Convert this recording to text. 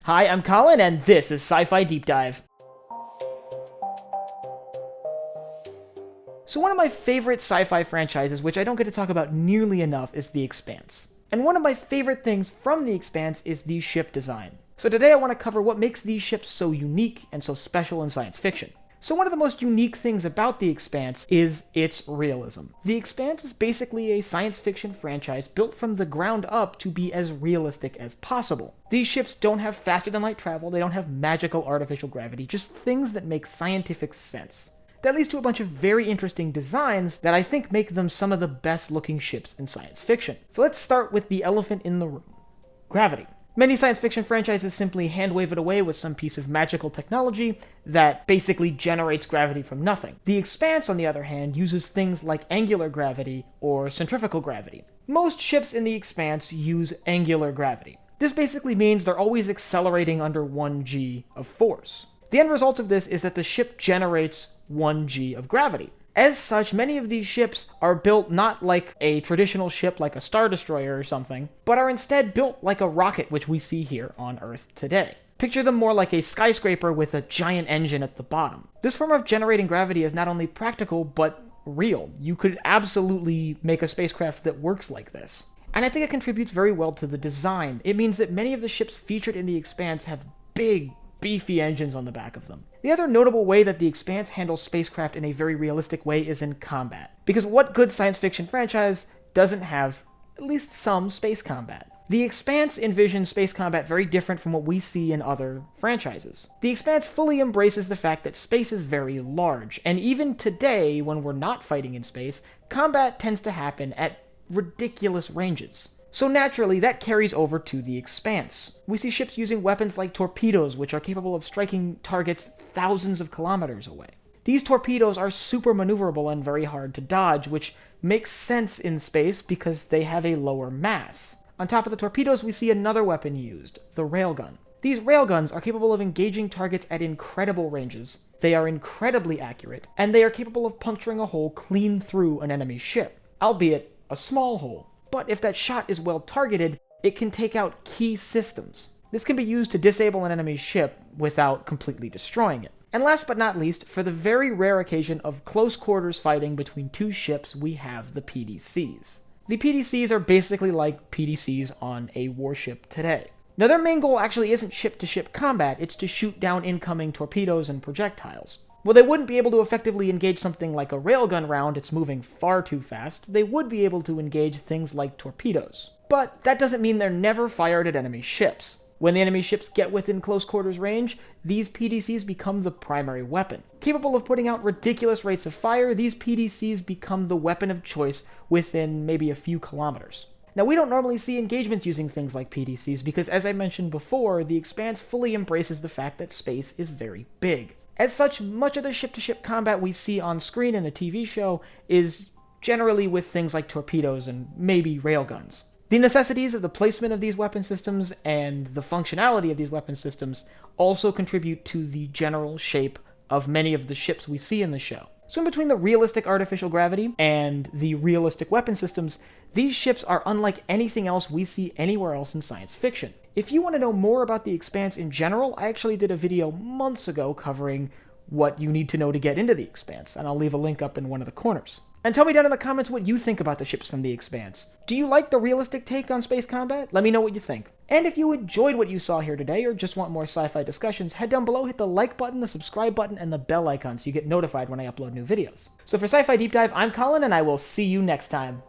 Hi, I'm Colin, and this is Sci-Fi Deep Dive. So one of my favorite sci-fi franchises, which I don't get to talk about nearly enough, is The Expanse. And one of my favorite things from The Expanse is the ship design. So today I want to cover what makes these ships so unique and so special in science fiction. So one of the most unique things about The Expanse is its realism. The Expanse is basically a science fiction franchise built from the ground up to be as realistic as possible. These ships don't have faster-than-light travel, they don't have magical artificial gravity, just things that make scientific sense. That leads to a bunch of very interesting designs that I think make them some of the best-looking ships in science fiction. So let's start with the elephant in the room: gravity. Many science fiction franchises simply hand-wave it away with some piece of magical technology that basically generates gravity from nothing. The Expanse, on the other hand, uses things like angular gravity or centrifugal gravity. Most ships in The Expanse use angular gravity. This basically means they're always accelerating under 1g of force. The end result of this is that the ship generates 1g of gravity. As such, many of these ships are built not like a traditional ship like a Star Destroyer or something, but are instead built like a rocket, which we see here on Earth today. Picture them more like a skyscraper with a giant engine at the bottom. This form of generating gravity is not only practical, but real. You could absolutely make a spacecraft that works like this. And I think it contributes very well to the design. It means that many of the ships featured in The Expanse have big, beefy engines on the back of them. The other notable way that The Expanse handles spacecraft in a very realistic way is in combat. Because what good science fiction franchise doesn't have at least some space combat? The Expanse envisions space combat very different from what we see in other franchises. The Expanse fully embraces the fact that space is very large, and even today, when we're not fighting in space, combat tends to happen at ridiculous ranges. So naturally, that carries over to The Expanse. We see ships using weapons like torpedoes, which are capable of striking targets thousands of kilometers away. These torpedoes are super maneuverable and very hard to dodge, which makes sense in space because they have a lower mass. On top of the torpedoes, we see another weapon used, the railgun. These railguns are capable of engaging targets at incredible ranges, they are incredibly accurate, and they are capable of puncturing a hole clean through an enemy ship, albeit a small hole. But if that shot is well targeted, it can take out key systems. This can be used to disable an enemy's ship without completely destroying it. And last but not least, for the very rare occasion of close quarters fighting between two ships, we have the PDCs. The PDCs are basically like PDCs on a warship today. Now their main goal actually isn't ship-to-ship combat, it's to shoot down incoming torpedoes and projectiles. While they wouldn't be able to effectively engage something like a railgun round, it's moving far too fast, they would be able to engage things like torpedoes. But that doesn't mean they're never fired at enemy ships. When the enemy ships get within close quarters range, these PDCs become the primary weapon. Capable of putting out ridiculous rates of fire, these PDCs become the weapon of choice within maybe a few kilometers. Now, we don't normally see engagements using things like PDCs because, as I mentioned before, The Expanse fully embraces the fact that space is very big. As such, much of the ship-to-ship combat we see on screen in the TV show is generally with things like torpedoes and maybe railguns. The necessities of the placement of these weapon systems and the functionality of these weapon systems also contribute to the general shape of many of the ships we see in the show. So in between the realistic artificial gravity and the realistic weapon systems, these ships are unlike anything else we see anywhere else in science fiction. If you want to know more about The Expanse in general, I actually did a video months ago covering what you need to know to get into The Expanse, and I'll leave a link up in one of the corners. And tell me down in the comments what you think about the ships from The Expanse. Do you like the realistic take on space combat? Let me know what you think. And if you enjoyed what you saw here today, or just want more sci-fi discussions, head down below, hit the like button, the subscribe button, and the bell icon so you get notified when I upload new videos. So for Sci-Fi Deep Dive, I'm Colin, and I will see you next time.